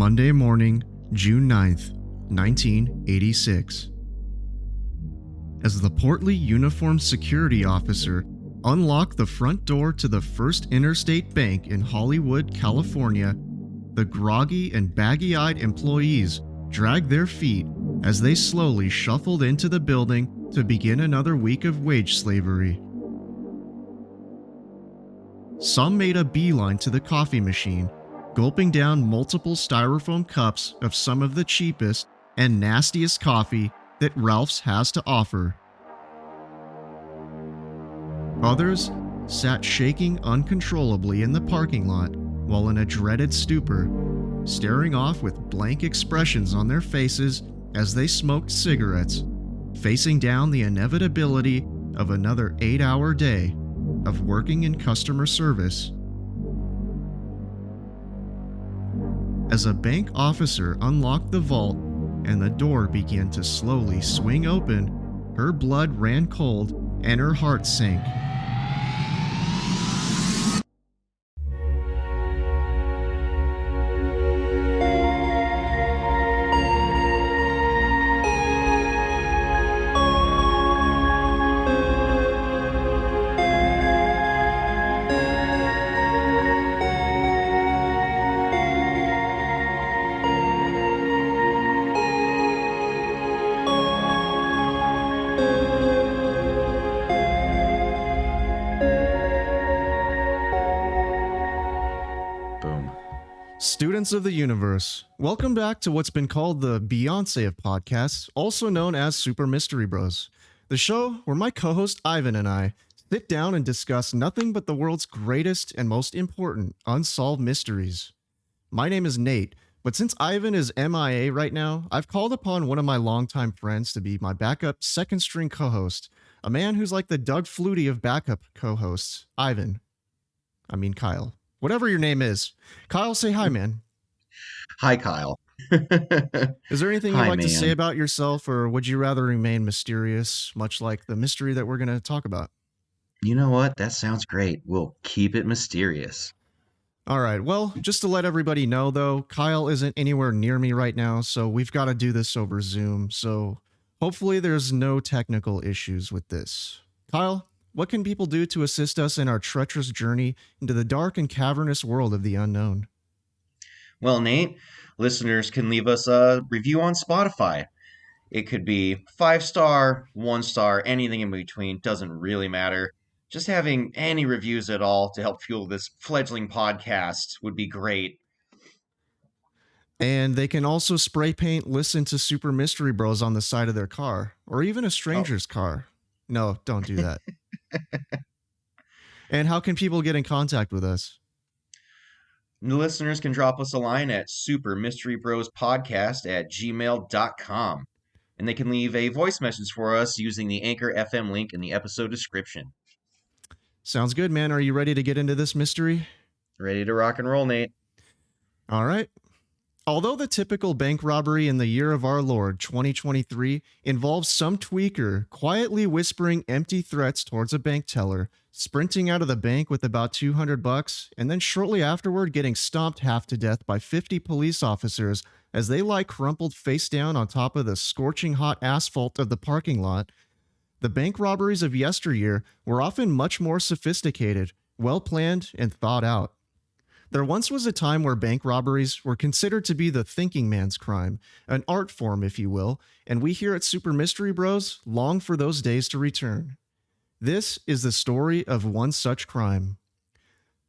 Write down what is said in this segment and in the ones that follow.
Monday morning, June 9th, 1986. As the portly uniformed security officer unlocked the front door to the First Interstate Bank in Hollywood, California, the groggy and baggy-eyed employees dragged their feet as they slowly shuffled into the building to begin another week of wage slavery. Some made a beeline to the coffee machine, gulping down multiple styrofoam cups of some of the cheapest and nastiest coffee that Ralph's has to offer. Others sat shaking uncontrollably in the parking lot while in a dreaded stupor, staring off with blank expressions on their faces as they smoked cigarettes, facing down the inevitability of another 8-hour day of working in customer service. As a bank officer unlocked the vault and the door began to slowly swing open, her blood ran cold and her heart sank. Students of the universe, welcome back to what's been called the Beyonce of podcasts, also known as Super Mystery Bros, the show where my co-host Ivan and I sit down and discuss nothing but the world's greatest and most important unsolved mysteries. My name is Nate, but since Ivan is MIA right now, I've called upon one of my longtime friends to be my backup second-string co-host, a man who's like the Doug Flutie of backup co-hosts, Kyle. Whatever your name is. Kyle, say hi, man. Hi, Kyle. Is there anything you'd Hi, like to man. say about yourself, or would you rather remain mysterious, much like the mystery that we're going to talk about? You know what? That sounds great. We'll keep it mysterious. All right. Well, just to let everybody know, though, Kyle isn't anywhere near me right now, so we've got to do this over Zoom. So hopefully there's no technical issues with this. Kyle, what can people do to assist us in our treacherous journey into the dark and cavernous world of the unknown? Well, Nate, listeners can leave us a review on Spotify. It could be 5-star, 1-star, anything in between. Doesn't really matter. Just having any reviews at all to help fuel this fledgling podcast would be great. And they can also spray paint Listen to Super Mystery Bros on the side of their car, or even a stranger's car. No, don't do that. And how can people get in contact with us? The listeners can drop us a line at supermysterybrospodcast@gmail.com. And they can leave a voice message for us using the Anchor FM link in the episode description. Sounds good, man. Are you ready to get into this mystery? Ready to rock and roll, Nate. All right. Although the typical bank robbery in the year of our Lord, 2023, involves some tweaker quietly whispering empty threats towards a bank teller, sprinting out of the bank with about $200, and then shortly afterward getting stomped half to death by 50 police officers as they lie crumpled face down on top of the scorching hot asphalt of the parking lot, the bank robberies of yesteryear were often much more sophisticated, well-planned, and thought out. There once was a time where bank robberies were considered to be the thinking man's crime, an art form, if you will, and we here at Super Mystery Bros long for those days to return. This is the story of one such crime.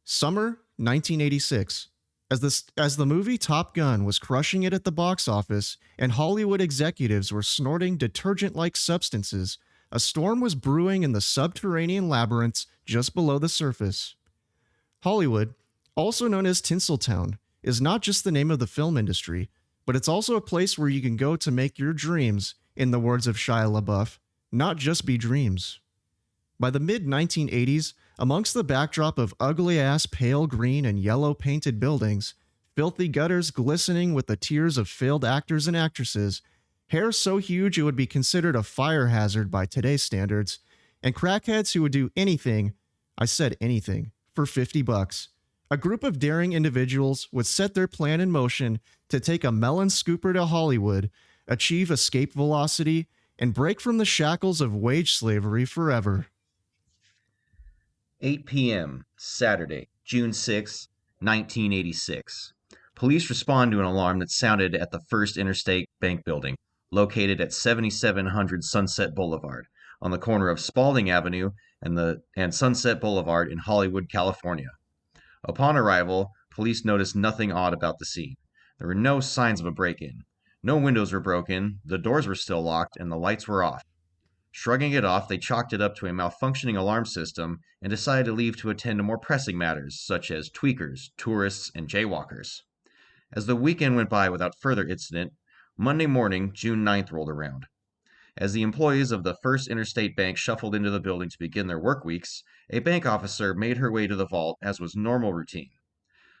Summer 1986. As the movie Top Gun was crushing it at the box office and Hollywood executives were snorting detergent-like substances, a storm was brewing in the subterranean labyrinths just below the surface. Hollywood, also known as Tinseltown, is not just the name of the film industry, but it's also a place where you can go to make your dreams, in the words of Shia LaBeouf, not just be dreams. By the mid-1980s, amongst the backdrop of ugly-ass pale green and yellow painted buildings, filthy gutters glistening with the tears of failed actors and actresses, hair so huge it would be considered a fire hazard by today's standards, and crackheads who would do anything, I said anything, for $50, A group of daring individuals would set their plan in motion to take a melon scooper to Hollywood, achieve escape velocity, and break from the shackles of wage slavery forever. 8 p.m., Saturday, June 6, 1986. Police respond to an alarm that sounded at the First Interstate Bank building, located at 7700 Sunset Boulevard, on the corner of Spalding Avenue and Sunset Boulevard in Hollywood, California. Upon arrival, police noticed nothing odd about the scene. There were no signs of a break-in. No windows were broken, the doors were still locked, and the lights were off. Shrugging it off, they chalked it up to a malfunctioning alarm system and decided to leave to attend to more pressing matters, such as tweakers, tourists, and jaywalkers. As the weekend went by without further incident, Monday morning, June 9th, rolled around. As the employees of the First Interstate Bank shuffled into the building to begin their work weeks, a bank officer made her way to the vault, as was normal routine.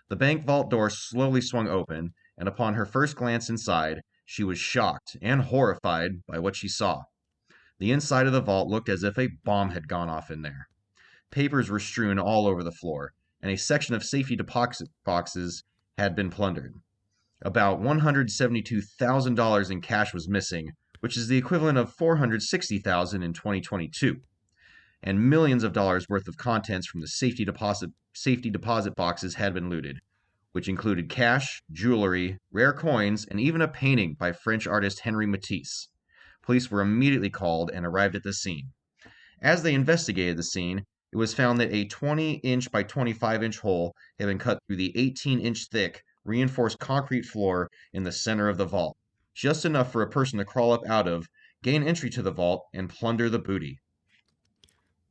The bank vault door slowly swung open, and upon her first glance inside, she was shocked and horrified by what she saw. The inside of the vault looked as if a bomb had gone off in there. Papers were strewn all over the floor, and a section of safety deposit boxes had been plundered. About $172,000 in cash was missing, which is the equivalent of $460,000 in 2022, and millions of dollars worth of contents from the safety deposit boxes had been looted, which included cash, jewelry, rare coins, and even a painting by French artist Henri Matisse. Police were immediately called and arrived at the scene. As they investigated the scene, it was found that a 20-inch by 25-inch hole had been cut through the 18-inch thick, reinforced concrete floor in the center of the vault, just enough for a person to crawl up out of, gain entry to the vault, and plunder the booty.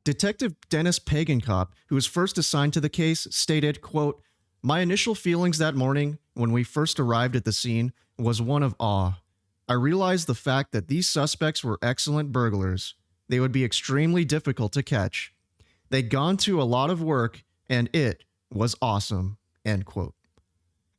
Detective Dennis Pagenkop, who was first assigned to the case, stated, quote, "My initial feelings that morning, when we first arrived at the scene, was one of awe. I realized the fact that these suspects were excellent burglars. They would be extremely difficult to catch. They'd gone to a lot of work, and it was awesome." End quote.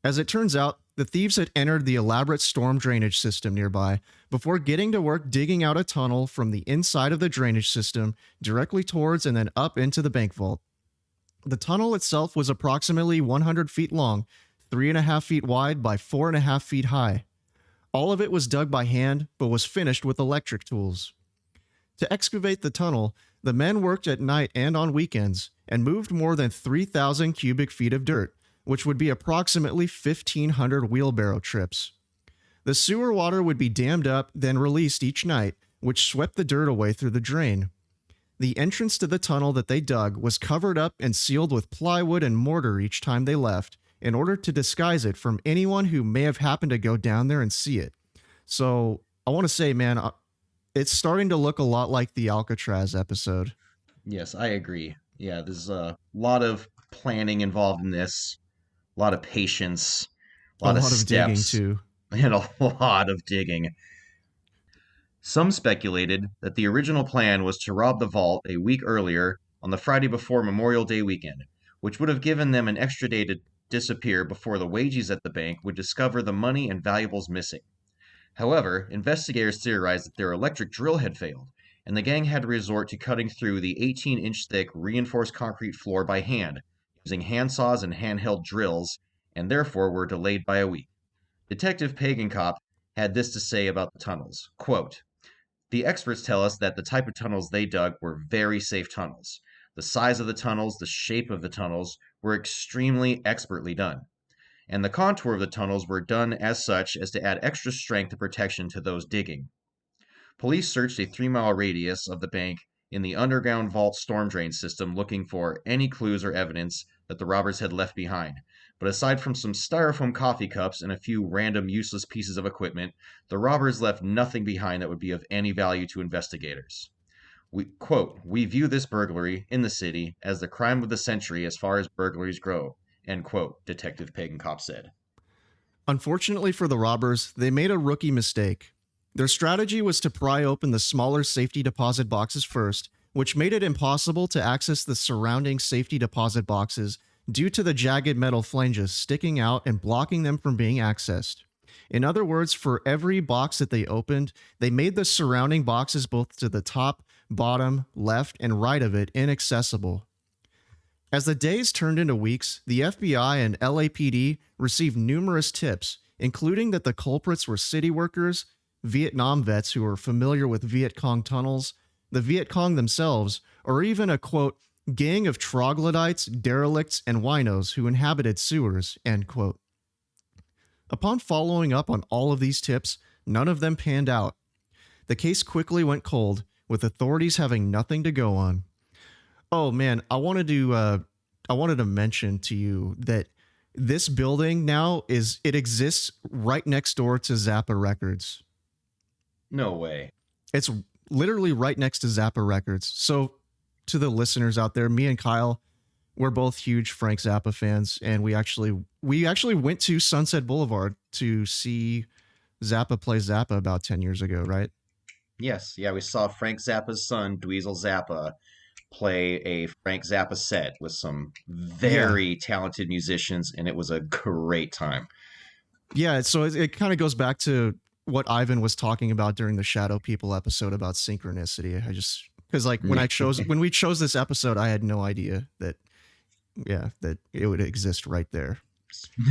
As it turns out, the thieves had entered the elaborate storm drainage system nearby before getting to work digging out a tunnel from the inside of the drainage system directly towards and then up into the bank vault. The tunnel itself was approximately 100 feet long, 3.5 feet wide by 4.5 feet high. All of it was dug by hand, but was finished with electric tools. To excavate the tunnel, the men worked at night and on weekends and moved more than 3,000 cubic feet of dirt, which would be approximately 1,500 wheelbarrow trips. The sewer water would be dammed up, then released each night, which swept the dirt away through the drain. The entrance to the tunnel that they dug was covered up and sealed with plywood and mortar each time they left, in order to disguise it from anyone who may have happened to go down there and see it. So, I want to say, man, it's starting to look a lot like the Alcatraz episode. Yes, I agree. Yeah, there's a lot of planning involved in this, a lot of patience, a lot of digging, steps, too. and a lot of digging. Some speculated that the original plan was to rob the vault a week earlier on the Friday before Memorial Day weekend, which would have given them an extra day to disappear before the wages at the bank would discover the money and valuables missing. However, investigators theorized that their electric drill had failed, and the gang had to resort to cutting through the 18-inch thick reinforced concrete floor by hand, using handsaws and handheld drills, and therefore were delayed by a week. Detective Pagenkop had this to say about the tunnels, quote, "The experts tell us that the type of tunnels they dug were very safe tunnels. The size of the tunnels, the shape of the tunnels were extremely expertly done, and the contour of the tunnels were done as such as to add extra strength and protection to those digging. Police searched a 3-mile radius of the bank in the underground vault storm drain system looking for any clues or evidence that the robbers had left behind, but aside from some styrofoam coffee cups and a few random useless pieces of equipment, the robbers left nothing behind that would be of any value to investigators. We view this burglary in the city as the crime of the century as far as burglaries go," end quote, Detective Pagenkop said. Unfortunately for the robbers, they made a rookie mistake. Their strategy was to pry open the smaller safety deposit boxes first, which made it impossible to access the surrounding safety deposit boxes due to the jagged metal flanges sticking out and blocking them from being accessed. In other words, for every box that they opened, they made the surrounding boxes both to the top, bottom, left, and right of it inaccessible. As the days turned into weeks, the FBI and LAPD received numerous tips, including that the culprits were city workers, Vietnam vets who were familiar with Viet Cong tunnels, the Viet Cong themselves, or even a quote, gang of troglodytes, derelicts, and winos who inhabited sewers, end quote. Upon following up on all of these tips, none of them panned out. The case quickly went cold, with authorities having nothing to go on. Oh man, I wanted to mention to you that this building now it exists right next door to Zappa Records. No way. It's literally right next to Zappa Records. So to the listeners out there, me and Kyle, we're both huge Frank Zappa fans, and we actually went to Sunset Boulevard to see Zappa play Zappa about 10 years ago, right? Yes, yeah, we saw Frank Zappa's son, Dweezil Zappa, play a Frank Zappa set with some Yeah. very talented musicians, and it was a great time. Yeah, so it kind of goes back to what Ivan was talking about during the Shadow People episode about synchronicity. I just because like when we chose this episode, I had no idea that that it would exist right there.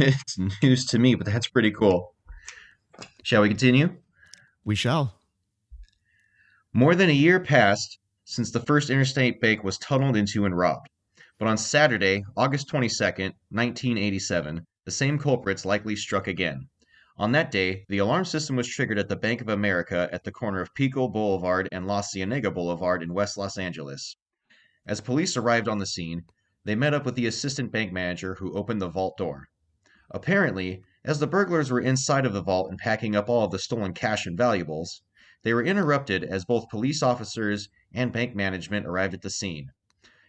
It's news to me, but that's pretty cool. Shall we continue? We shall. More than a year passed since the first interstate bank was tunneled into and robbed. But on Saturday, August 22nd, 1987, the same culprits likely struck again. On that day, the alarm system was triggered at the Bank of America at the corner of Pico Boulevard and La Cienega Boulevard in West Los Angeles. As police arrived on the scene, they met up with the assistant bank manager who opened the vault door. Apparently, as the burglars were inside of the vault and packing up all of the stolen cash and valuables, they were interrupted as both police officers and bank management arrived at the scene.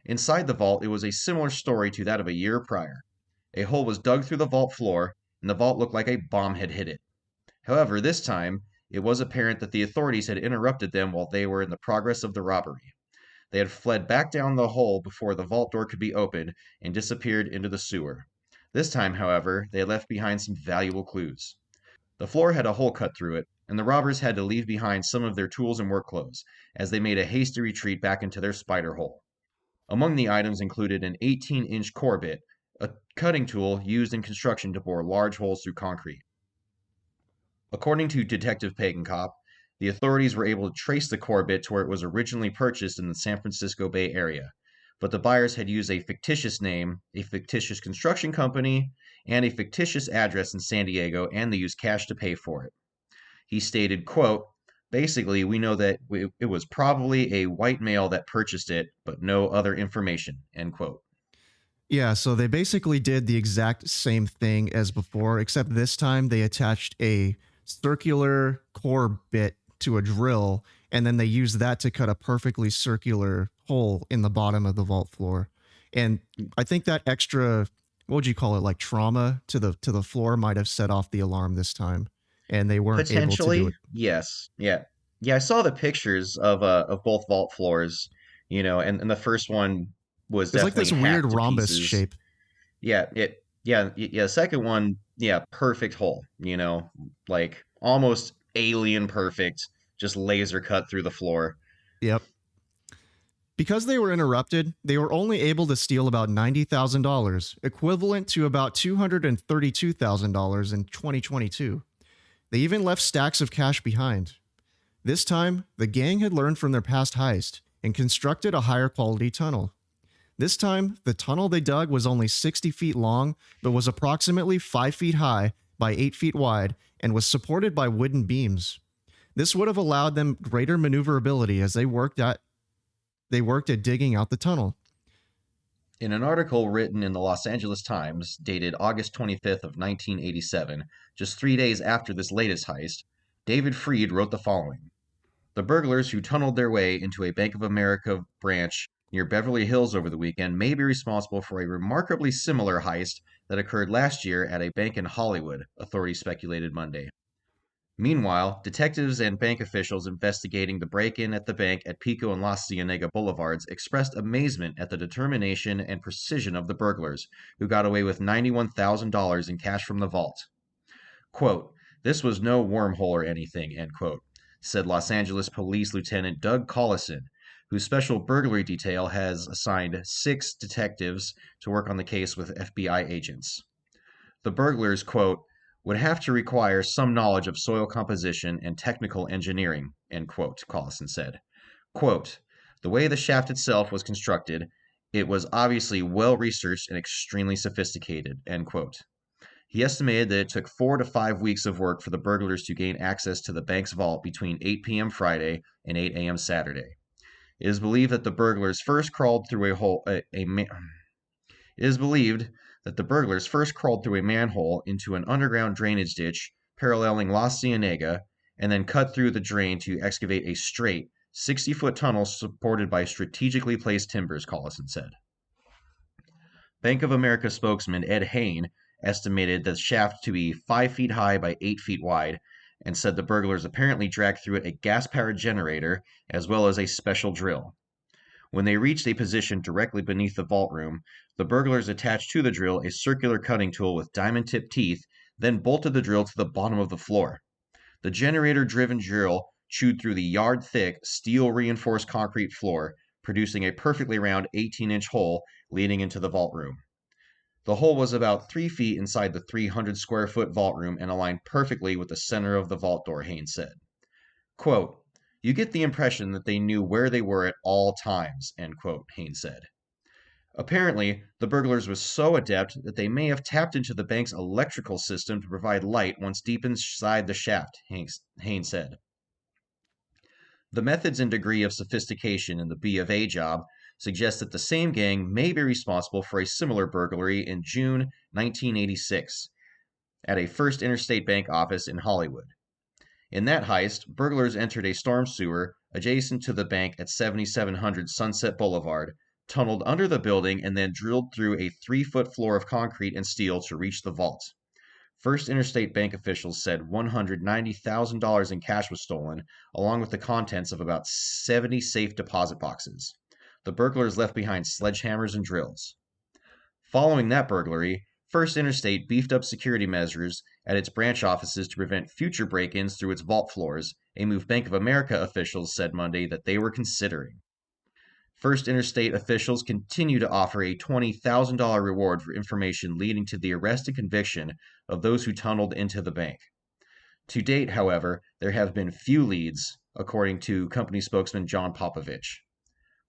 Inside the vault, it was a similar story to that of a year prior. A hole was dug through the vault floor, and the vault looked like a bomb had hit it. However, this time, it was apparent that the authorities had interrupted them while they were in the progress of the robbery. They had fled back down the hole before the vault door could be opened and disappeared into the sewer. This time, however, they had left behind some valuable clues. The floor had a hole cut through it, and the robbers had to leave behind some of their tools and work clothes as they made a hasty retreat back into their spider hole. Among the items included an 18-inch core bit, a cutting tool used in construction to bore large holes through concrete. According to Detective Pagenkopf, the authorities were able to trace the core bit to where it was originally purchased in the San Francisco Bay Area, but the buyers had used a fictitious name, a fictitious construction company, and a fictitious address in San Diego, and they used cash to pay for it. He stated, quote, "Basically, we know that it was probably a white male that purchased it, but no other information," end quote. Yeah, so they basically did the exact same thing as before, except this time they attached a circular core bit to a drill, and then they used that to cut a perfectly circular hole in the bottom of the vault floor. And I think that extra, what would you call it, like trauma to the floor might have set off the alarm this time, and they weren't able to do Potentially, it. yes. Yeah. Yeah, I saw the pictures of both vault floors, and the first one was It's like definitely this weird hacked to rhombus pieces. shape. Yeah, second one, yeah, perfect hole, like almost alien perfect, just laser cut through the floor. Yep. Because they were interrupted, they were only able to steal about $90,000, equivalent to about $232,000 in 2022. They even left stacks of cash behind. This time, the gang had learned from their past heist and constructed a higher quality tunnel. This time, the tunnel they dug was only 60 feet long, but was approximately 5 feet high by 8 feet wide and was supported by wooden beams. This would have allowed them greater maneuverability as they worked at digging out the tunnel. In an article written in the Los Angeles Times, dated August 25th of 1987, just 3 days after this latest heist, David Freed wrote the following. The burglars who tunneled their way into a Bank of America branch near Beverly Hills over the weekend may be responsible for a remarkably similar heist that occurred last year at a bank in Hollywood, authorities speculated Monday. Meanwhile, detectives and bank officials investigating the break-in at the bank at Pico and La Cienega Boulevards expressed amazement at the determination and precision of the burglars, who got away with $91,000 in cash from the vault. Quote, "This was no wormhole or anything," end quote, said Los Angeles Police Lieutenant Doug Collison, whose special burglary detail has assigned 6 detectives to work on the case with FBI agents. The burglars, quote, would have to require some knowledge of soil composition and technical engineering, end quote, Collison said. Quote, the way the shaft itself was constructed, it was obviously well researched and extremely sophisticated, end quote. He estimated that it took 4 to 5 weeks of work for the burglars to gain access to the bank's vault between 8 p.m. Friday and 8 a.m. Saturday. It is believed that the burglars first crawled through a manhole into an underground drainage ditch paralleling La Cienega, and then cut through the drain to excavate a straight, 60-foot tunnel supported by strategically placed timbers, Collison said. Bank of America spokesman Ed Hain estimated the shaft to be 5 feet high by 8 feet wide, and said the burglars apparently dragged through it a gas-powered generator as well as a special drill. When they reached a position directly beneath the vault room, the burglars attached to the drill a circular cutting tool with diamond-tipped teeth, then bolted the drill to the bottom of the floor. The generator-driven drill chewed through the yard-thick, steel-reinforced concrete floor, producing a perfectly round 18-inch hole leading into the vault room. The hole was about 3 feet inside the 300-square-foot vault room and aligned perfectly with the center of the vault door, Hain said. Quote, you get the impression that they knew where they were at all times, end quote, Hain said. Apparently, the burglars were so adept that they may have tapped into the bank's electrical system to provide light once deep inside the shaft, Hain said. The methods and degree of sophistication in the B of A job suggest that the same gang may be responsible for a similar burglary in June 1986 at a First Interstate Bank office in Hollywood. In that heist, burglars entered a storm sewer adjacent to the bank at 7700 Sunset Boulevard, tunneled under the building, and then drilled through a 3-foot floor of concrete and steel to reach the vault. First Interstate Bank officials said $190,000 in cash was stolen, along with the contents of about 70 safe deposit boxes. The burglars left behind sledgehammers and drills. Following that burglary, First Interstate beefed up security measures at its branch offices to prevent future break-ins through its vault floors, a move Bank of America officials said Monday that they were considering. First Interstate officials continue to offer a $20,000 reward for information leading to the arrest and conviction of those who tunneled into the bank. To date, however, there have been few leads, according to company spokesman John Popovich.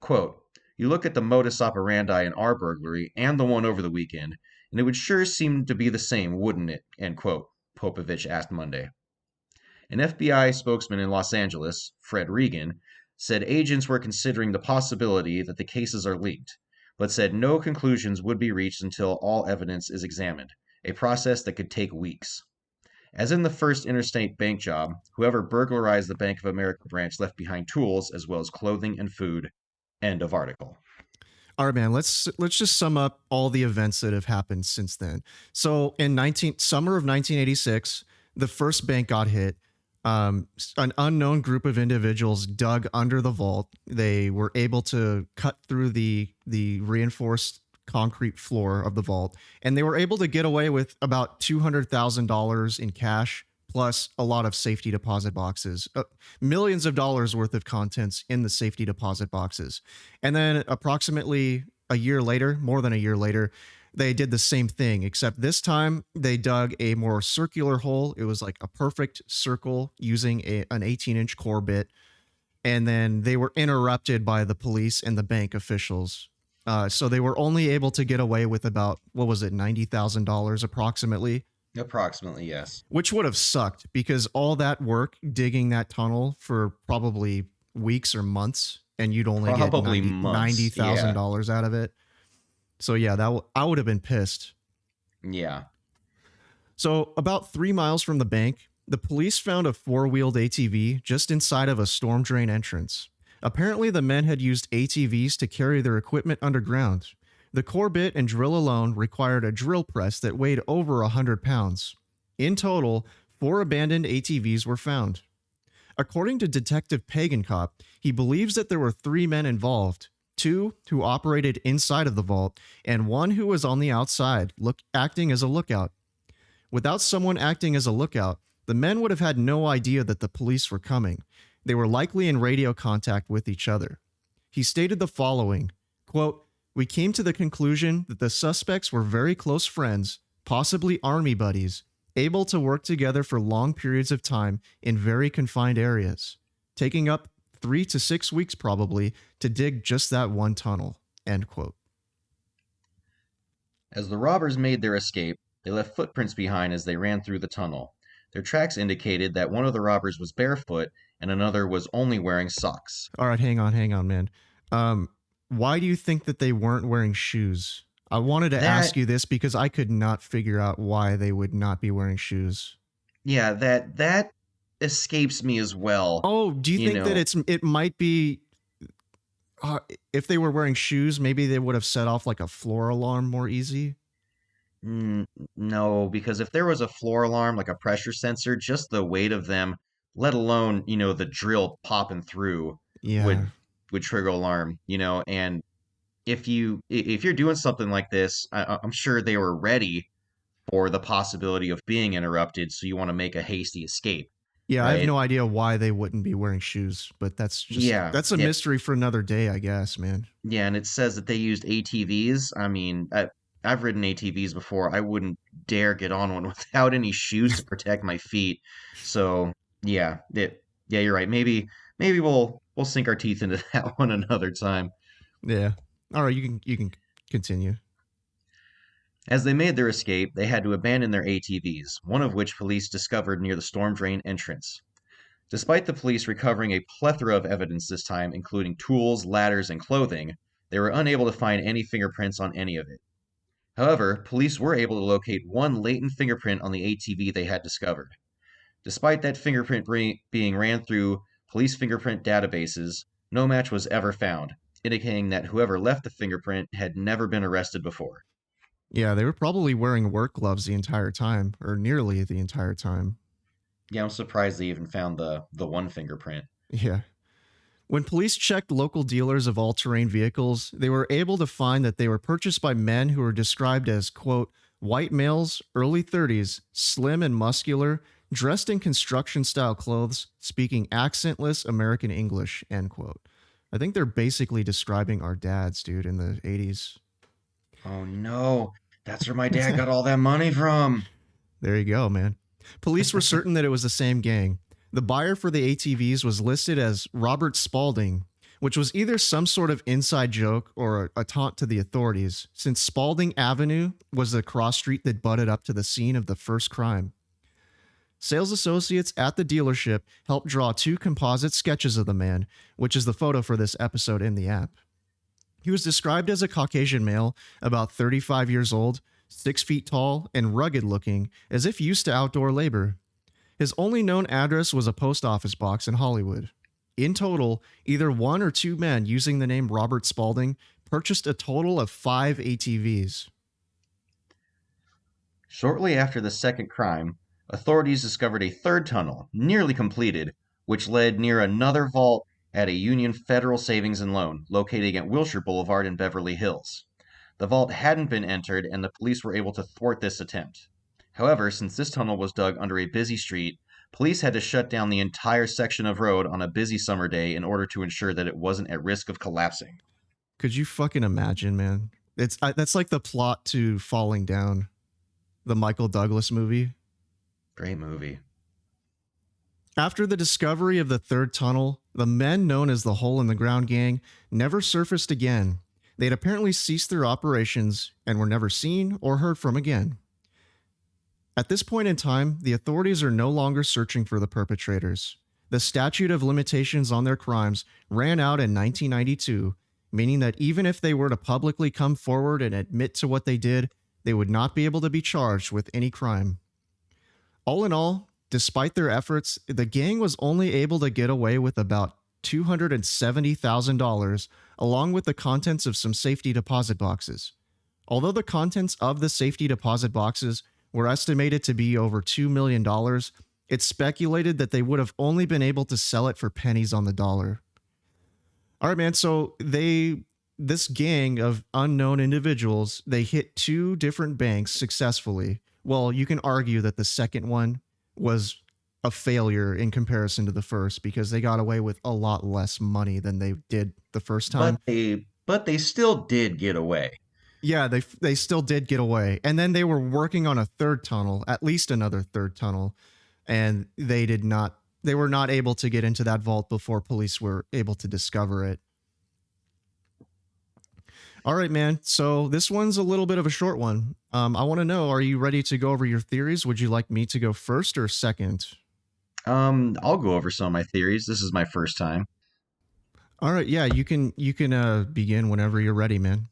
Quote, you look at the modus operandi in our burglary and the one over the weekend, and it would sure seem to be the same, wouldn't it? End quote, Popovich asked Monday. An FBI spokesman in Los Angeles, Fred Regan, said agents were considering the possibility that the cases are linked, but said no conclusions would be reached until all evidence is examined, a process that could take weeks. As in the First Interstate Bank job, whoever burglarized the Bank of America branch left behind tools as well as clothing and food. End of article. All right, man. Let's just sum up all the events that have happened since then. So in summer of 1986, the first bank got hit. An unknown group of individuals dug under the vault. They were able to cut through the reinforced concrete floor of the vault, and they were able to get away with about $200,000 in cash, plus a lot of safety deposit boxes, millions of dollars worth of contents in the safety deposit boxes. And then approximately a year later, more than a year later, they did the same thing, except this time they dug a more circular hole. It was like a perfect circle using an 18-inch core bit. And then they were interrupted by the police and the bank officials. So they were only able to get away with about, what was it, $90,000 approximately? Approximately, yes. Which would have sucked because all that work digging that tunnel for probably weeks or months, and you'd only get $90,000 out of it. So yeah, I would have been pissed. Yeah. So about 3 miles from the bank, the police found a 4-wheeled ATV just inside of a storm drain entrance. Apparently the men had used ATVs to carry their equipment underground. The core bit and drill alone required a drill press that weighed over 100 pounds. In total, 4 abandoned ATVs were found. According to Detective Pagenkop, he believes that there were 3 men involved, 2 who operated inside of the vault, and 1 who was on the outside, acting as a lookout. Without someone acting as a lookout, the men would have had no idea that the police were coming. They were likely in radio contact with each other. He stated the following, quote, "We came to the conclusion that the suspects were very close friends, possibly army buddies, able to work together for long periods of time in very confined areas, taking up 3 to 6 weeks probably to dig just that one tunnel." End quote. As the robbers made their escape, they left footprints behind as they ran through the tunnel. Their tracks indicated that one of the robbers was barefoot and another was only wearing socks. All right, hang on, man. Why do you think that they weren't wearing shoes? I wanted to ask That, you this because I could not figure out why they would not be wearing shoes. yeah, that escapes me as well. Oh, do you You think that know, it might be uh, if they were wearing shoes, maybe they would have set off like a floor alarm more easy? n- no, because if there was a floor alarm, like a pressure sensor, just the weight of them, let alone, the drill popping through Yeah. would would trigger alarm, and if you're doing something like this, I'm sure they were ready for the possibility of being interrupted, so you want to make a hasty escape, Yeah, I have right? no idea why they wouldn't be wearing shoes, but Yeah, that's a yeah, mystery for another day, I guess, man. yeah, and it says that they used ATVs. I mean, I've ridden ATVs before. I wouldn't dare get on one without any shoes to protect my feet. So yeah, you're right. Maybe we'll sink our teeth into that one another time. Yeah. All right, you can continue. As they made their escape, they had to abandon their ATVs, one of which police discovered near the storm drain entrance. Despite the police recovering a plethora of evidence this time, including tools, ladders, and clothing, they were unable to find any fingerprints on any of it. However, police were able to locate one latent fingerprint on the ATV they had discovered. Despite that fingerprint being ran through police fingerprint databases, no match was ever found, indicating that whoever left the fingerprint had never been arrested before. Yeah, they were probably wearing work gloves the entire time, or nearly the entire time. Yeah, I'm surprised they even found the one fingerprint. Yeah. When police checked local dealers of all terrain vehicles, they were able to find that they were purchased by men who were described as, quote, "white males, early 30s, slim and muscular, dressed in construction style clothes, speaking accentless American English," end quote. I think they're basically describing our dads, dude, in the 80s. Oh no, that's where my dad got all that money from. There you go, man. Police were certain that it was the same gang. The buyer for the ATVs was listed as Robert Spaulding, which was either some sort of inside joke or a taunt to the authorities, since Spaulding Avenue was the cross street that butted up to the scene of the first crime. Sales associates at the dealership helped draw two composite sketches of the man, which is the photo for this episode in the app. He was described as a Caucasian male, about 35 years old, 6 feet tall, and rugged looking, as if used to outdoor labor. His only known address was a post office box in Hollywood. In total, either one or two men using the name Robert Spaulding purchased a total of 5 ATVs. Shortly after the second crime, authorities discovered a third tunnel, nearly completed, which led near another vault at a Union Federal Savings and Loan, located at Wilshire Boulevard in Beverly Hills. The vault hadn't been entered, and the police were able to thwart this attempt. However, since this tunnel was dug under a busy street, police had to shut down the entire section of road on a busy summer day in order to ensure that it wasn't at risk of collapsing. Could you fucking imagine, man? That's like the plot to Falling Down, the Michael Douglas movie. Great movie. After the discovery of the third tunnel, the men known as the Hole in the Ground Gang never surfaced again. They'd apparently ceased their operations and were never seen or heard from again. At this point in time, the authorities are no longer searching for the perpetrators. The statute of limitations on their crimes ran out in 1992, meaning that even if they were to publicly come forward and admit to what they did, they would not be able to be charged with any crime. All in all, despite their efforts, the gang was only able to get away with about $270,000, along with the contents of some safety deposit boxes. Although the contents of the safety deposit boxes were estimated to be over $2 million, it's speculated that they would have only been able to sell it for pennies on the dollar. All right, man. So this gang of unknown individuals, they hit 2 different banks successfully. Well, you can argue that the second one was a failure in comparison to the first because they got away with a lot less money than they did the first time. But they still did get away. Yeah, they still did get away. And then they were working on a third tunnel, at least another third tunnel, and they were not able to get into that vault before police were able to discover it. All right, man. So this one's a little bit of a short one. I want to know, are you ready to go over your theories? Would you like me to go first or second? I'll go over some of my theories. This is my first time. All right, yeah, you can begin whenever you're ready, man.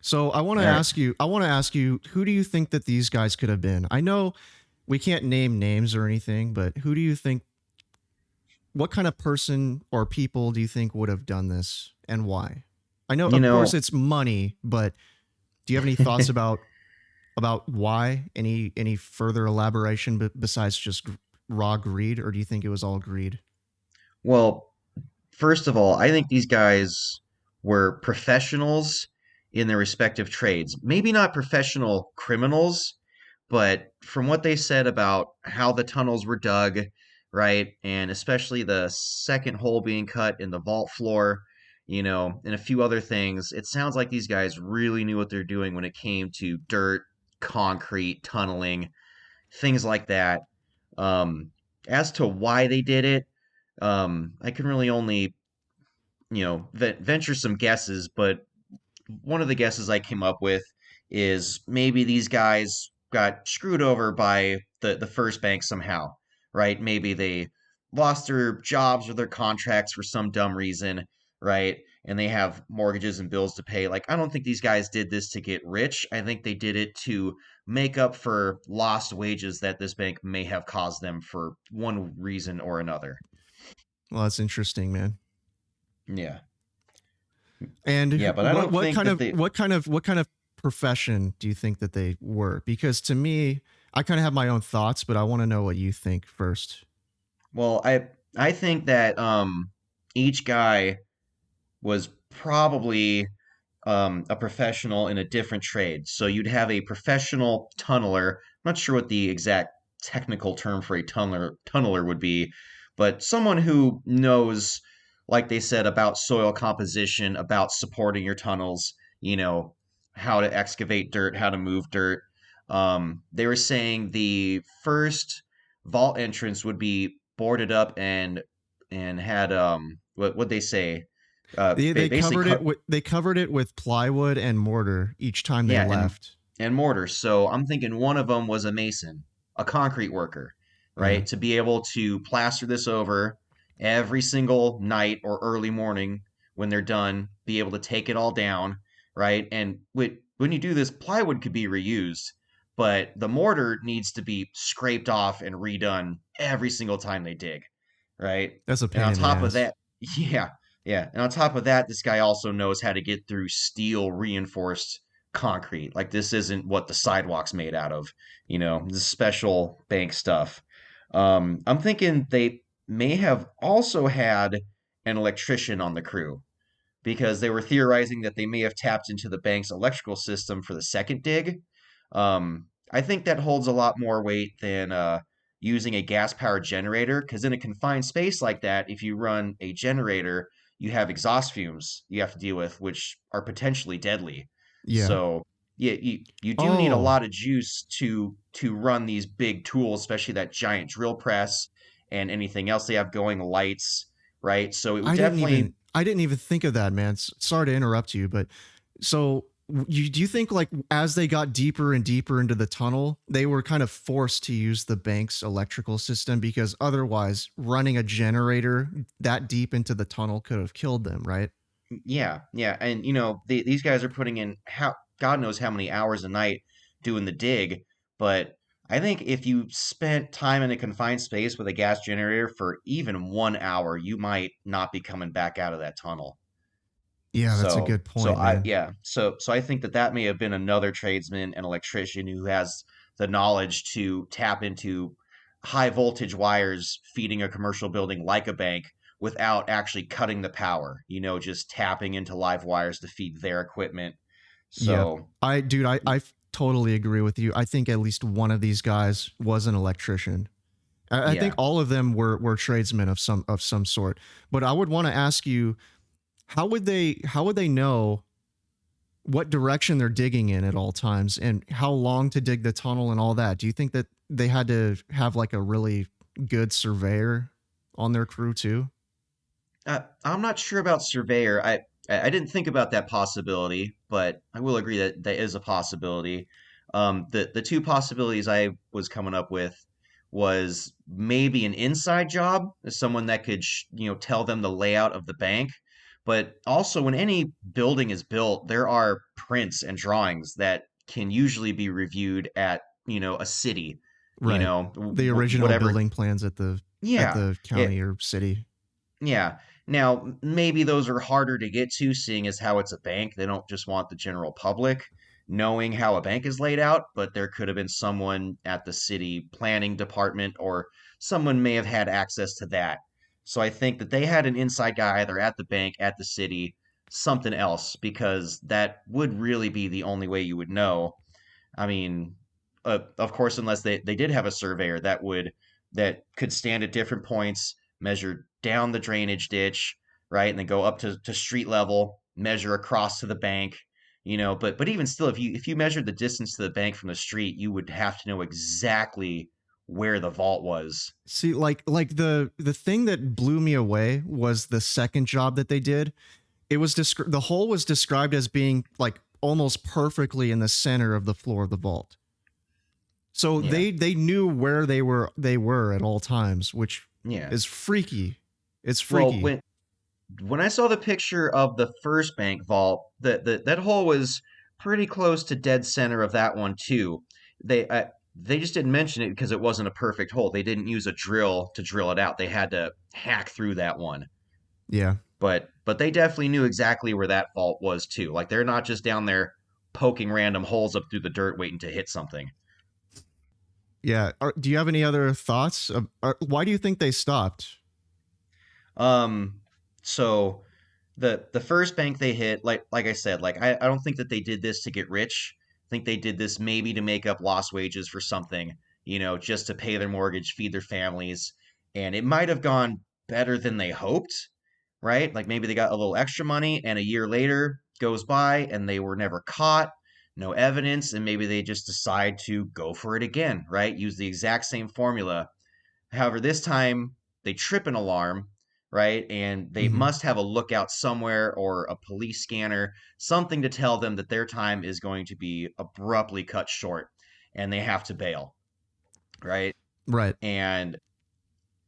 So I want to All right. ask you, who do you think that these guys could have been? I know we can't name names or anything, but who do you think, what kind of person or people do you think would have done this and why? I know, You of course, know, it's money, but do you have any thoughts about why? Any further elaboration besides just raw greed, or do you think it was all greed? well, first of all, I think these guys were professionals in their respective trades. Maybe not professional criminals, but from what they said about how the tunnels were dug, right? And especially the second hole being cut in the vault floor, and a few other things, it sounds like these guys really knew what they're doing when it came to dirt, concrete, tunneling, things like that. Um, as to why they did it, I can really only, venture some guesses, but one of the guesses I came up with is maybe these guys got screwed over by the first bank somehow, right? Maybe they lost their jobs or their contracts for some dumb reason, right? And they have mortgages and bills to pay. Like, I don't think these guys did this to get rich. I think they did it to make up for lost wages that this bank may have caused them for one reason or another. Well, that's interesting, man. Yeah. And Yeah, but I don't what think kind that of they profession do you think that they were? Because to me, I kind of have my own thoughts, but I want to know what you think first. well, I think that each guy was probably a professional in a different trade. So you'd have a professional tunneler. I'm not sure what the exact technical term for a tunneler would be, but someone who knows, like they said, about soil composition, about supporting your tunnels, how to excavate dirt, how to move dirt. They were saying the first vault entrance would be boarded up and had what would they say? They Basically covered it cut. with plywood and mortar each time they Yeah, and left. and mortar. So I'm thinking one of them was a mason, a concrete worker, Yeah, right? To be able to plaster this over every single night or early morning when they're done, be able to take it all down, right? And when you do this, plywood could be reused, but the mortar needs to be scraped off and redone every single time they dig, right? that's a And pain on in the top of ass. that, yeah, yeah. And on top of that, this guy also knows how to get through steel reinforced concrete. Like this isn't what the sidewalk's made out of, this is special bank stuff. I'm thinking they may have also had an electrician on the crew because they were theorizing that they may have tapped into the bank's electrical system for the second dig. I think that holds a lot more weight than using a gas powered generator because in a confined space like that, if you run a generator, you have exhaust fumes you have to deal with, which are potentially deadly. Yeah. So yeah, you do need a Oh, lot of juice to run these big tools, especially that giant drill press and anything else they have going, lights, right? So it would definitely. I didn't even think of that, man. Sorry to interrupt you, but so do you think like as they got deeper and deeper into the tunnel, they were kind of forced to use the bank's electrical system because otherwise running a generator that deep into the tunnel could have killed them, right? Yeah, yeah, and these guys are putting in how God knows how many hours a night doing the dig, but I think if you spent time in a confined space with a gas generator for even 1 hour, you might not be coming back out of that tunnel. Yeah, that's a So, good point, man. I think that may have been another tradesman, an electrician who has the knowledge to tap into high voltage wires feeding a commercial building like a bank without actually cutting the power, just tapping into live wires to feed their equipment. Yeah. So, I totally agree with you. I think at least one of these guys was an electrician. I think Yeah. all of them were tradesmen of some sort. But I would want to ask you, how would they know what direction they're digging in at all times and how long to dig the tunnel and all that? Do you think that they had to have like a really good surveyor on their crew too? I'm not sure about Surveyor. I didn't think about that possibility, but I will agree that that is a possibility. The two possibilities I was coming up with was maybe an inside job, as someone that could tell them the layout of the bank. But also, when any building is built, there are prints and drawings that can usually be reviewed at a city, Right. The original whatever. building plans at Yeah. the It, county or city. yeah. Now, maybe those are harder to get to, seeing as how it's a bank. They don't just want the general public knowing how a bank is laid out, but there could have been someone at the city planning department, or someone may have had access to that. So I think that they had an inside guy either at the bank, at the city, something else, because that would really be the only way you would know. I mean, of course, unless they did have a surveyor that could stand at different points, measure down the drainage ditch, right, and then go up to street level, measure across to the bank. But even still, if you measured the distance to the bank from the street, you would have to know exactly where the vault was. See, like the thing that blew me away was the second job that they did. It was the hole was described as being like almost perfectly in the center of the floor of the vault. So Yeah, they knew where they were at all times, which yeah. is freaky. It's Well, freaky. when I saw the picture of the first bank vault, that hole was pretty close to dead center of that one too. They just didn't mention it because it wasn't a perfect hole. They didn't use a drill to drill it out. They had to hack through that one. Yeah. But they definitely knew exactly where that vault was too. Like they're not just down there poking random holes up through the dirt waiting to hit something. Yeah. Do you have any other thoughts? Why do you think they stopped? Um, so the first bank they hit, like I said, like I don't think that they did this to get rich. I think they did this maybe to make up lost wages for something, just to pay their mortgage, feed their families, and it might have gone better than they hoped, right? Like maybe they got a little extra money, and a year later goes by and they were never caught, no evidence, and maybe they just decide to go for it again, right? Use the exact same formula. However, this time they trip an alarm, right? And they Hmm. must have a lookout somewhere, or a police scanner, something to tell them that their time is going to be abruptly cut short and they have to bail, right? Right. And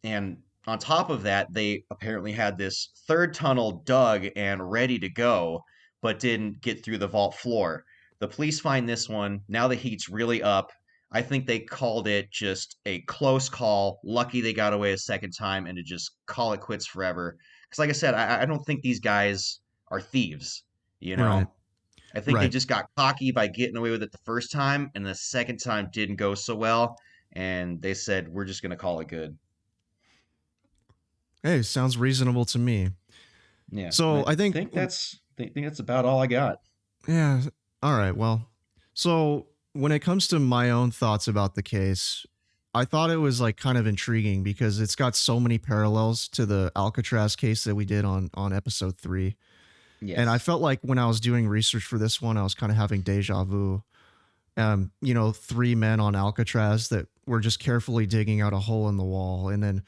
and on top of that, they apparently had this third tunnel dug and ready to go, but didn't get through the vault floor. The police find this one. Now the heat's really up. I think they called it just a close call. Lucky they got away a second time, and to just call it quits forever. Because, like I said, I don't think these guys are thieves, you Right. know? I think they Right. just got cocky by getting away with it the first time, and the second time didn't go so well. And they said, we're just going to call it good. Hey, sounds reasonable to me. Yeah, and So I I think, think that's about all I got. yeah. All right. Well, so when it comes to my own thoughts about the case, I thought it was like kind of intriguing because it's got so many parallels to the Alcatraz case that we did on episode 3. And I Yes. felt like when I was doing research for this one, I was kind of having deja vu. 3 men on Alcatraz that were just carefully digging out a hole in the wall. And then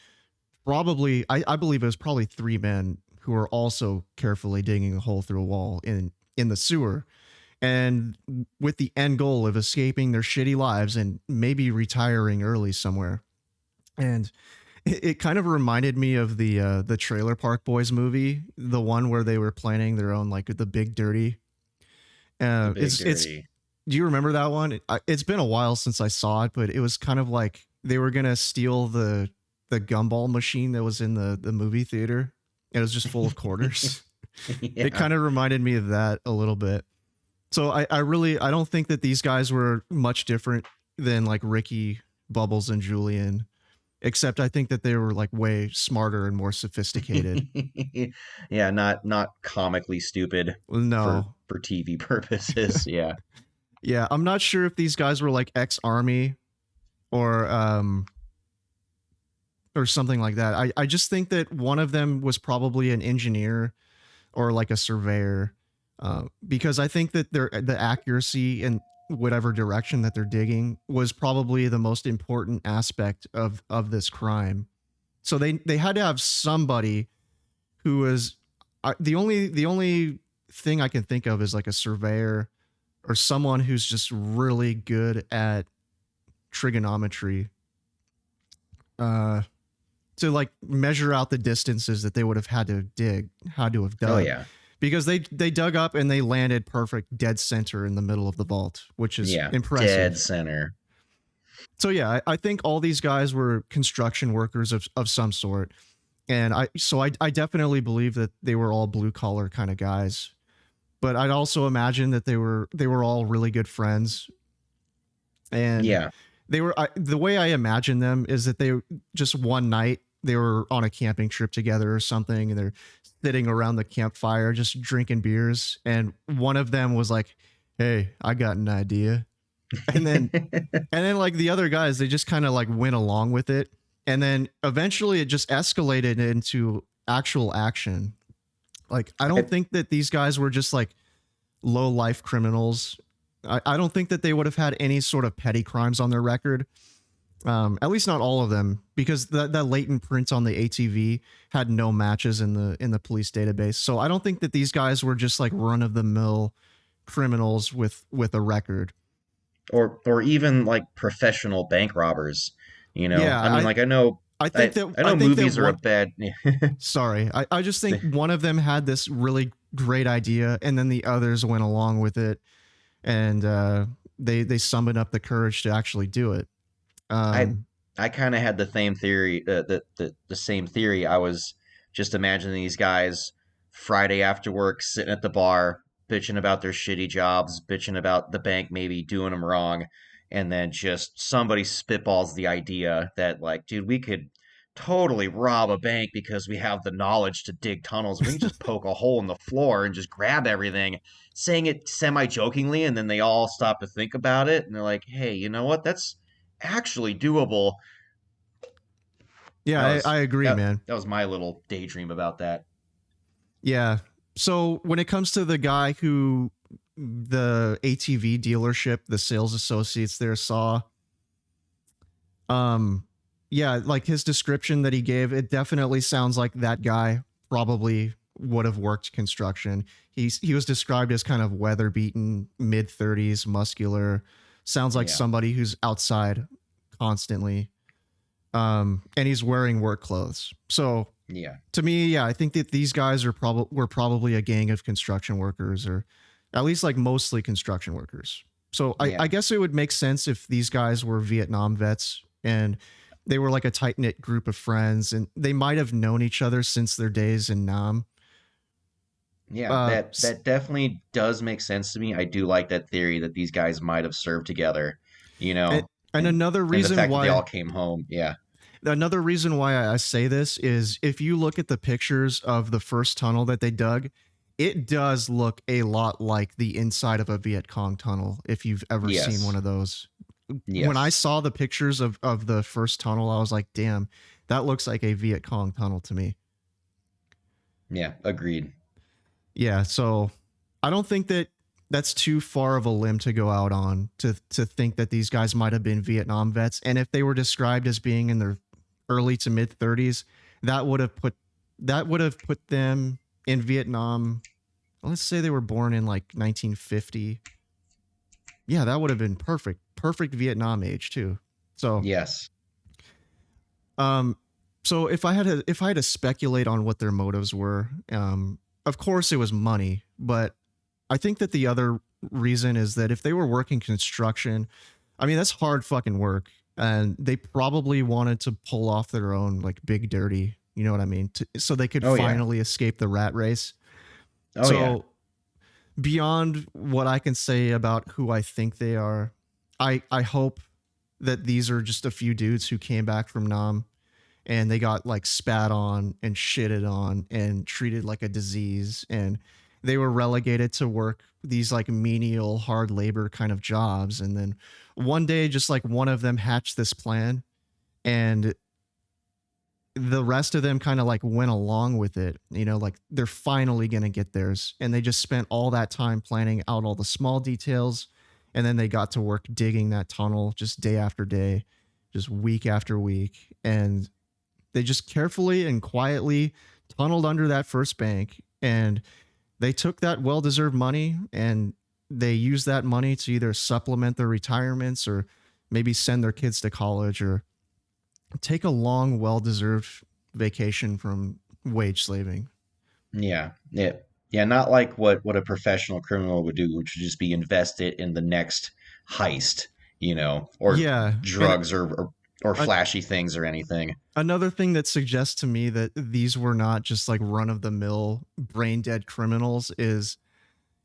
probably, I believe it was probably 3 men who were also carefully digging a hole through a wall in the sewer. And with the end goal of escaping their shitty lives and maybe retiring early somewhere. And it kind of reminded me of the Trailer Park Boys movie, the one where they were planning their own like the Big Dirty. The Big It's Dirty. Do you remember that one? It's been a while since I saw it, but it was kind of like they were gonna steal the gumball machine that was in the movie theater. It was just full of quarters. It Yeah. kind of reminded me of that a little bit. So I don't think that these guys were much different than like Ricky, Bubbles, and Julian, except I think that they were like way smarter and more sophisticated. Yeah, not comically stupid for No. TV purposes. Yeah. Yeah, I'm not sure if these guys were like ex-army or or something like that. I just think that one of them was probably an engineer or like a surveyor, because I think that the accuracy in whatever direction that they're digging was probably the most important aspect of this crime. So they had to have somebody who was the only thing I can think of is like a surveyor or someone who's just really good at trigonometry, uh, to like measure out the distances that they would have had to have Oh dug, yeah. because they dug up and they landed perfect dead center in the middle of the vault, which is Yeah. Dead impressive. center. So yeah, I think all these guys were construction workers of some sort, and I definitely believe that they were all blue collar kind of guys. But I'd also imagine that they were all really good friends, and Yeah. the way I imagine them is that they just one night they were on a camping trip together or something, and they're sitting around the campfire just drinking beers, and one of them was like, "Hey, I got an idea," and then like the other guys, they just kind of like went along with it, and then eventually it just escalated into actual action. Like I don't I- think that these guys were just like low life criminals. I don't think that they would have had any sort of petty crimes on their record. At least not all of them, because that latent print on the ATV had no matches in the police database. So I don't think that these guys were just like run of the mill criminals with a record. or even like professional bank robbers. Yeah, I mean, like I think that I I know think that movies are a one. bad. Sorry, I just think one of them had this really great idea, and then the others went along with it, and they summoned up the courage to actually do it. I Um, I kind of had the same theory. The same theory. I was just imagining these guys Friday after work sitting at the bar, bitching about their shitty jobs, bitching about the bank maybe doing them wrong, and then just somebody spitballs the idea that like, dude, we could totally rob a bank because we have the knowledge to dig tunnels. We can just poke a hole in the floor and just grab everything, saying it semi jokingly, and then they all stop to think about it and they're like, hey, you know what? That's actually doable. yeah, That was I agree, man. that was my little daydream about that. Yeah. So when it comes to the guy who the ATV dealership, the sales associates there saw, um, yeah, like his description that he gave, it definitely sounds like that guy probably would have worked construction. He was described as kind of weather beaten, mid 30s, muscular. Sounds like Yeah. somebody who's outside constantly. And he's wearing work clothes. So Yeah. to me, yeah, I think that these guys were probably a gang of construction workers, or at least like mostly construction workers. So I Yeah. guess it would make sense if these guys were Vietnam vets and they were like a tight knit group of friends, and they might have known each other since their days in Nam. Yeah. Uh, That definitely does make sense to me. I do like that theory that these guys might have served together, you and, know, and and another and the reason fact that they why all came home. Yeah. I say this is if you look at the pictures of the first tunnel that they dug, it does look a lot like the inside of a Viet Cong tunnel if you've ever seen one Yes. of those. When I Yes. saw the pictures of the first tunnel, I was like, damn, that looks like a Viet Cong tunnel to me. Yeah. Agreed. Yeah, so I don't think that that's too far of a limb to go out on to think that these guys might have been Vietnam vets. And if they were described as being in their early to mid 30s, that would have put them in Vietnam. Let's say they were born in like 1950. Yeah, that would have been perfect. Perfect Vietnam age too. So, Yes. um so if I had to speculate on what their motives were, of course it was money, but I think that the other reason is that if they were working construction, I mean that's hard fucking work, and they probably wanted to pull off their own like big dirty, you know what I mean, so they could Oh yeah. finally escape the rat race. Oh yeah. So beyond what I can say about who I think they are, I hope that these are just a few dudes who came back from Nam and they got like spat on and shitted on and treated like a disease, and they were relegated to work these like menial hard labor kind of jobs, and then one day just like one of them hatched this plan, and the rest of them kind of like went along with it, like they're finally going to get theirs. And they just spent all that time planning out all the small details. And then they got to work digging that tunnel just day after day, just week after week. And they just carefully and quietly tunneled under that first bank. And they took that well deserved money and they used that money to either supplement their retirements or maybe send their kids to college or take a long, well deserved vacation from wage slaving. Yeah, yeah, yeah. Not like what a professional criminal would do, which would just be invested in the next heist, or Yeah. And drugs or a, flashy things or anything. another thing that suggests to me that these were not just like run of the mill brain dead criminals is,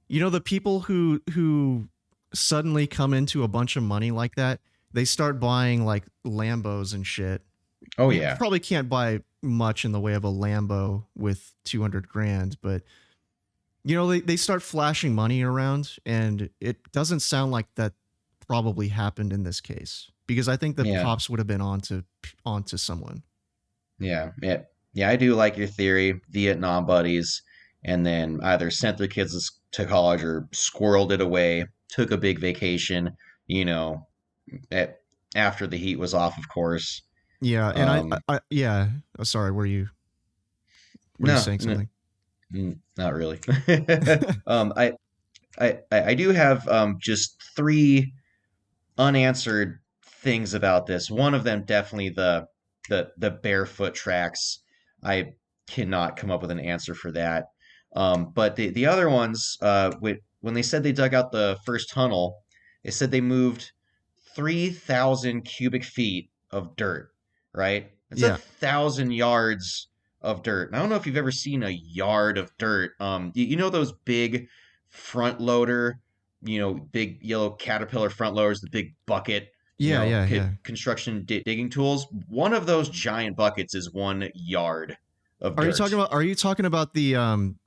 the people who suddenly come into a bunch of money like that, they start buying like Lambos and shit. Oh You yeah, probably can't buy much in the way of a Lambo with 200 grand, but they start flashing money around, and it doesn't sound like that probably happened in this case because I think the yeah, cops would have been onto someone. yeah, yeah, yeah. I do like your theory, Vietnam buddies, and then either sent their kids to college or squirreled it away, took a big vacation, you know, at, after the heat was off, of course. Yeah, and Um, yeah. Oh, sorry, were you no, saying something? not really. um, I, I do have just three unanswered things about this. One of them definitely the barefoot tracks. I cannot come up with an answer for that. But the other ones, when they said they dug out the first tunnel, they said they moved 3,000 cubic feet of dirt, right? It's a Yeah, 1,000 yards of dirt. And I don't know if you've ever seen a yard of dirt. You know those big front loader, big yellow Caterpillar front loaders, the big bucket, yeah, yeah, yeah. construction digging tools. One of those giant buckets is 1 yard of Are you talking dirt. about? Are you talking about the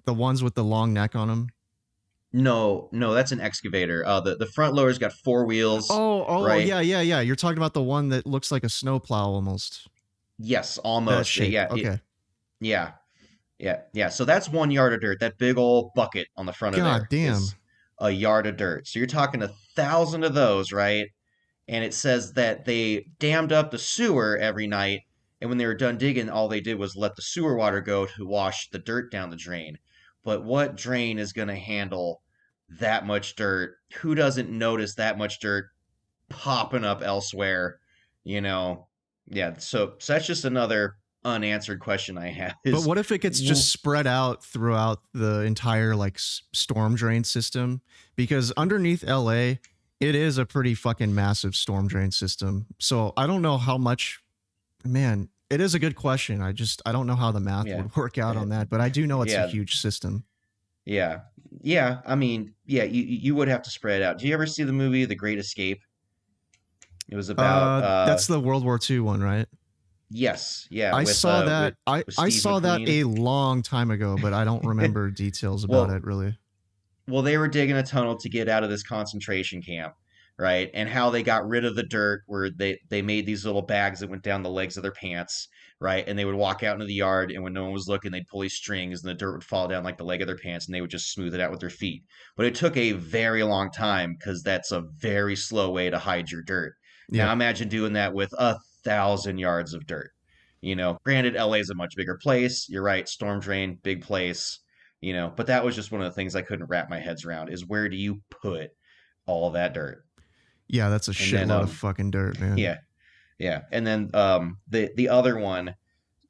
ones with the long neck on them? No, no, that's an excavator. The front loader's got four wheels, Oh, right? yeah, yeah, yeah. You're talking about the one that looks like a snowplow almost. Yes, That almost. shape. Yeah, Okay. yeah, yeah, yeah. So that's 1 yard of dirt. That big old bucket on the front of God there damn. is a yard of dirt. So you're talking 1,000 of those, right? And it says that they dammed up the sewer every night, and when they were done digging, all they did was let the sewer water go to wash the dirt down the drain. But what drain is going to handle that much dirt? Who doesn't notice that much dirt popping up elsewhere? You know, yeah. So that's just another unanswered question I have. But Is what if it gets just spread out throughout the entire like storm drain system? Because underneath LA, it is a pretty fucking massive storm drain system. So I don't know how much, man, it is a good question. I don't know how the math yeah, would work out eh, on that, but I do know it's a yeah, huge system. yeah, yeah. I mean, yeah. You would have to spread it out. Do you ever see the movie The Great Escape? It was about That's the World War II one, right? yes, yeah, I with saw that. I Steve saw that McQueen. a long time ago, but I don't remember details about Well, it really. they were digging a tunnel to get out of this concentration camp, right? And how they got rid of the dirt, where they made these little bags that went down the legs of their pants, right? And they would walk out into the yard, and when no one was looking, they'd pull these strings, and the dirt would fall down like the leg of their pants, and they would just smooth it out with their feet. But it took a very long time because that's a very slow way to hide your dirt. Now Yep. imagine doing that with 1,000 yards of dirt. Granted, LA is a much bigger place. You're right, storm drain, big place. But that was just one of the things I couldn't wrap my heads around is where do you put all of that dirt? Yeah, that's a And then shitload of fucking dirt, man. yeah, yeah. And then the other one,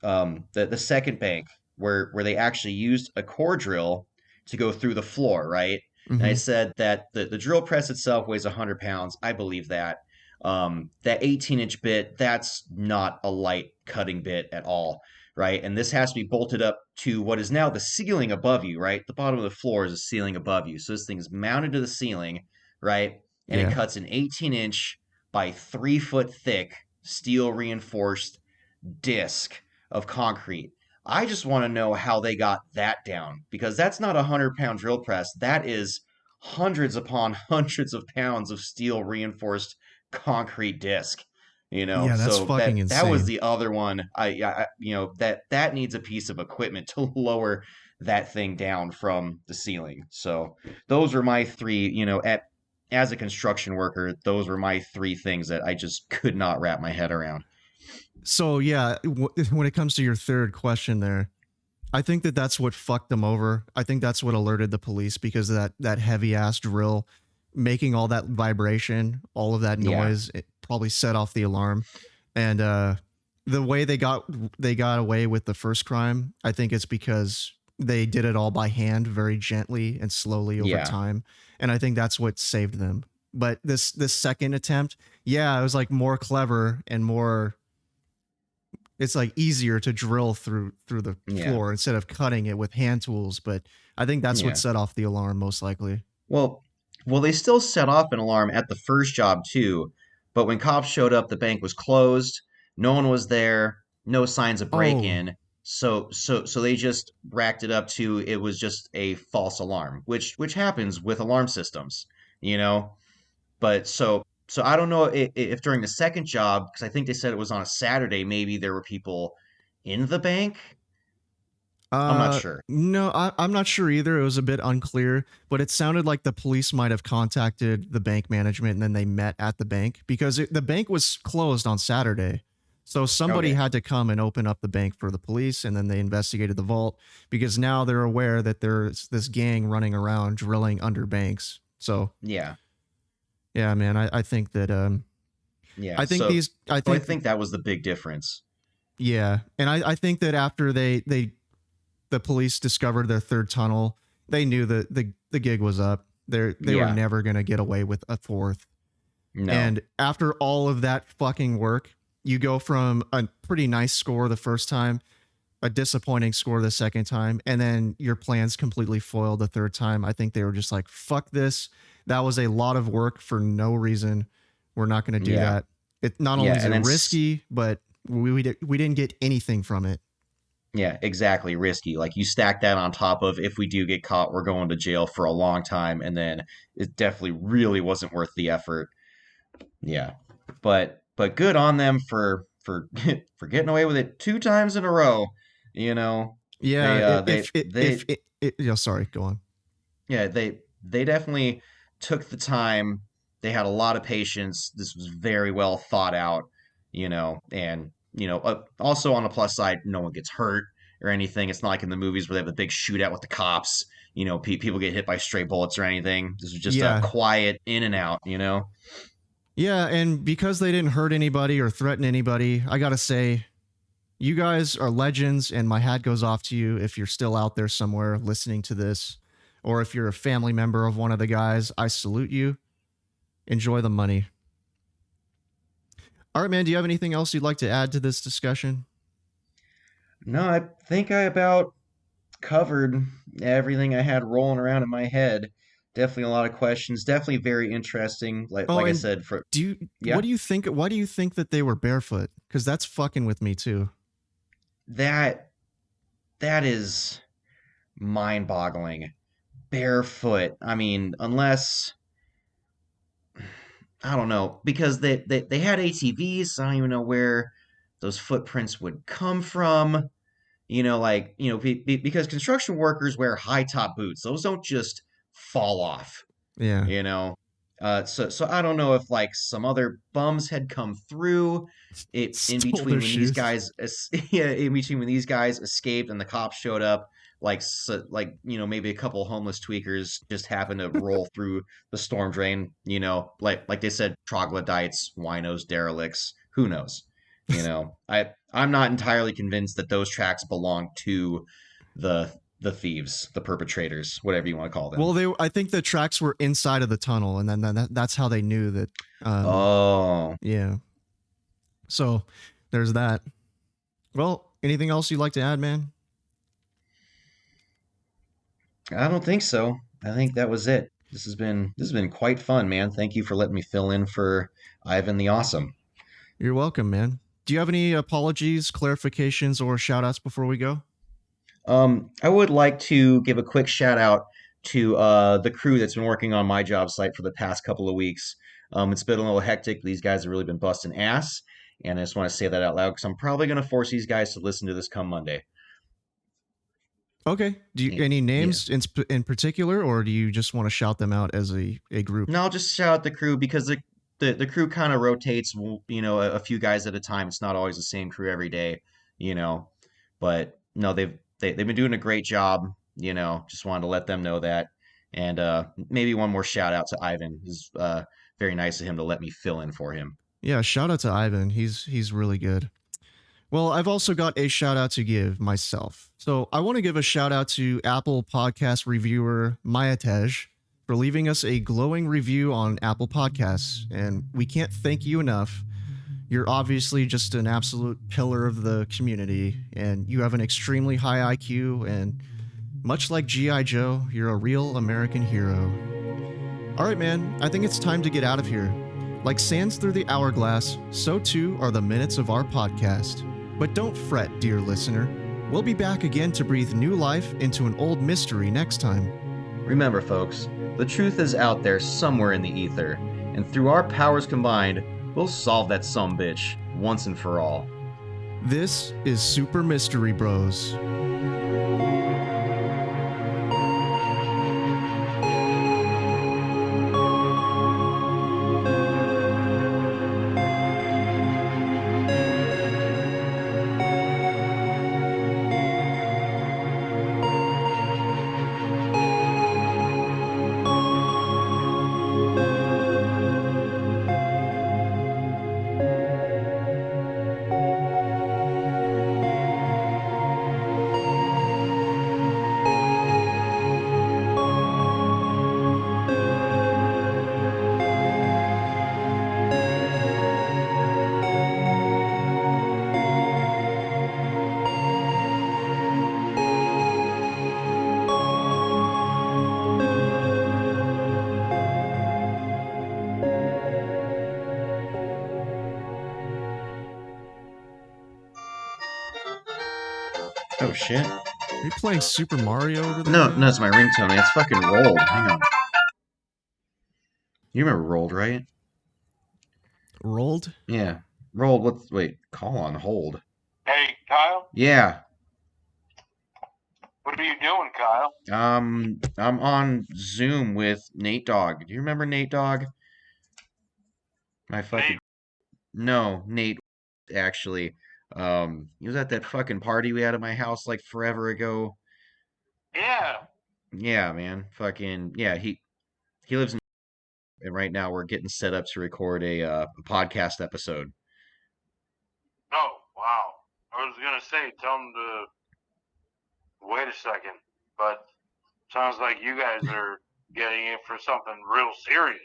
the second bank where they actually used a core drill to go through the floor, right? And I Hmm. said that the drill press itself weighs 100 pounds. I believe that. That 18-inch bit, that's not a light cutting bit at all, right? And this has to be bolted up to what is now the ceiling above you, right? The bottom of the floor is a ceiling above you. So this thing's mounted to the ceiling, right? And it Yeah. cuts an 18-inch by 3 foot thick steel reinforced disc of concrete. I just want to know how they got that down because that's not a 100-pound drill press. That is hundreds upon hundreds of pounds of steel reinforced concrete disc. Yeah, that's So fucking that was insane. the other one. That needs a piece of equipment to lower that thing down from the ceiling. So those were my three, at as a construction worker, those were my three things that I just could not wrap my head around. So yeah, when it comes to your third question there, I think that that's what fucked them over. I think that's what alerted the police because of that heavy ass drill making all that vibration, all of that Yeah, noise. It probably set off the alarm, and the way they got away with the first crime, I think it's because they did it all by hand, very gently and slowly over yeah, time, and I think that's what saved them. But this second attempt, yeah, it was like more clever and more, it's like easier to drill through the yeah, floor instead of cutting it with hand tools. But I think that's what yeah. set off the alarm most likely. Well, they still set off an alarm at the first job too, but when cops showed up, the bank was closed. No one was there. No signs of Oh, break-in. So they just racked it up to it was just a false alarm, which happens with alarm systems, you know. But so I don't know if during the second job, because I think they said it was on a Saturday, maybe there were people in the bank. I'm not sure. no, I'm not sure either. It was a bit unclear, but it sounded like the police might have contacted the bank management and then they met at the bank because the bank was closed on Saturday. So somebody Okay. had to come and open up the bank for the police, and then they investigated the vault because now they're aware that there's this gang running around drilling under banks. So Yeah. yeah, man, I think that Yeah. I think these I So I think think that was the big difference. yeah, and I think that after the police discovered their third tunnel, they knew that the gig was up. They were Yeah. never gonna get away with a fourth. No. And after all of that fucking work, you go from a pretty nice score the first time, a disappointing score the second time, and then your plans completely foiled the third time. I think they were just like, fuck this. That was a lot of work for no reason. We're not going to do Yeah. that. It not only Yeah. is And it then risky, but we didn't get anything from it. yeah, exactly. Risky. Like you stack that on top of if we do get caught, we're going to jail for a long time, and then it definitely really wasn't worth the effort. Yeah. But good on them for for getting away with it two times in a row. You know, Yeah, they if it you know, sorry, go on. yeah, they definitely took the time. They had a lot of patience. This was very well thought out, and also on the plus side, no one gets hurt or anything. It's not like in the movies where they have a big shootout with the cops. People get hit by stray bullets or anything. This was just a Yeah. quiet in and out. Yeah, and because they didn't hurt anybody or threaten anybody, I got to say you guys are legends, and my hat goes off to you if you're still out there somewhere listening to this, or if you're a family member of one of the guys. I salute you. Enjoy the money. All right, man. Do you have anything else you'd like to add to this discussion? No, I think I about covered everything I had rolling around in my head. Definitely a lot of questions. Definitely very interesting. Like Oh, like I and said, for do you? What yeah, do you think? Why do you think that they were barefoot? Because that's fucking with me too. that that is mind-boggling. Barefoot. I mean, unless I don't know, because they had ATVs, so I don't even know where those footprints would come from. Because construction workers wear high top boots. Those don't just fall off. Yeah, you know so I don't know if like some other bums had come through it in stole their between when these shoes. guys yeah, in between when these guys escaped and the cops showed up, maybe a couple homeless tweakers just happened to roll through the storm drain, like they said, troglodytes, winos, derelicts, who knows. I'm not entirely convinced that those tracks belong to the the thieves, the perpetrators, whatever you want to call them. Well, I think the tracks were inside of the tunnel, and then that's how they knew that. Oh, Yeah. So there's that. Well, anything else you'd like to add, man? I don't think so. I think that was it. This has been quite fun, man. Thank you for letting me fill in for Ivan the Awesome. You're welcome, man. Do you have any apologies, clarifications, or shout outs before we go? I would like to give a quick shout out to the crew that's been working on my job site for the past couple of weeks. It's been a little hectic. These guys have really been busting ass, And I just want to say that out loud because I'm probably going to force these guys to listen to this come Monday. Okay. Do you Y- any Yeah. names in particular, or do you just want to shout them out as a group? No, I'll just shout out the crew because the crew kind of rotates, a few guys at a time. It's not always the same crew every day, you know. But no, they've been doing a great job, Just wanted to let them know that. And maybe one more shout out to Ivan. It's very nice of him to let me fill in for him. Yeah, shout out to Ivan. He's really good. Well, I've also got a shout out to give myself. So I want to give a shout out to Apple Podcast reviewer Mayatej for leaving us a glowing review on Apple Podcasts, and we can't thank you enough. You're obviously just an absolute pillar of the community, and you have an extremely high IQ, and much like G.I. Joe, you're a real American hero. All right, man, I think it's time to get out of here. Like sands through the hourglass, so too are the minutes of our podcast. But don't fret, dear listener. We'll be back again to breathe new life into an old mystery next time. Remember, folks, the truth is out there somewhere in the ether, and through our powers combined, we'll solve that sumbitch once and for all. This is Super Mystery Bros. Oh shit. Are you playing Super Mario over there? No, man? no, it's my ringtone, man. It's fucking rolled. Hang on. You remember rolled, right? Rolled? Yeah. Rolled. Wait, call on hold. Hey, Kyle, Yeah. what are you doing, Kyle? I'm on Zoom with Nate Dogg. Do you remember Nate Dogg? My fucking Nate. No, Nate actually. He was at that fucking party we had at my house like forever ago. Yeah. Yeah, man. Fucking yeah, he lives in and right now we're getting set up to record a podcast episode. Oh, wow. I was gonna say, tell him to wait a second, but sounds like you guys are getting in for something real serious.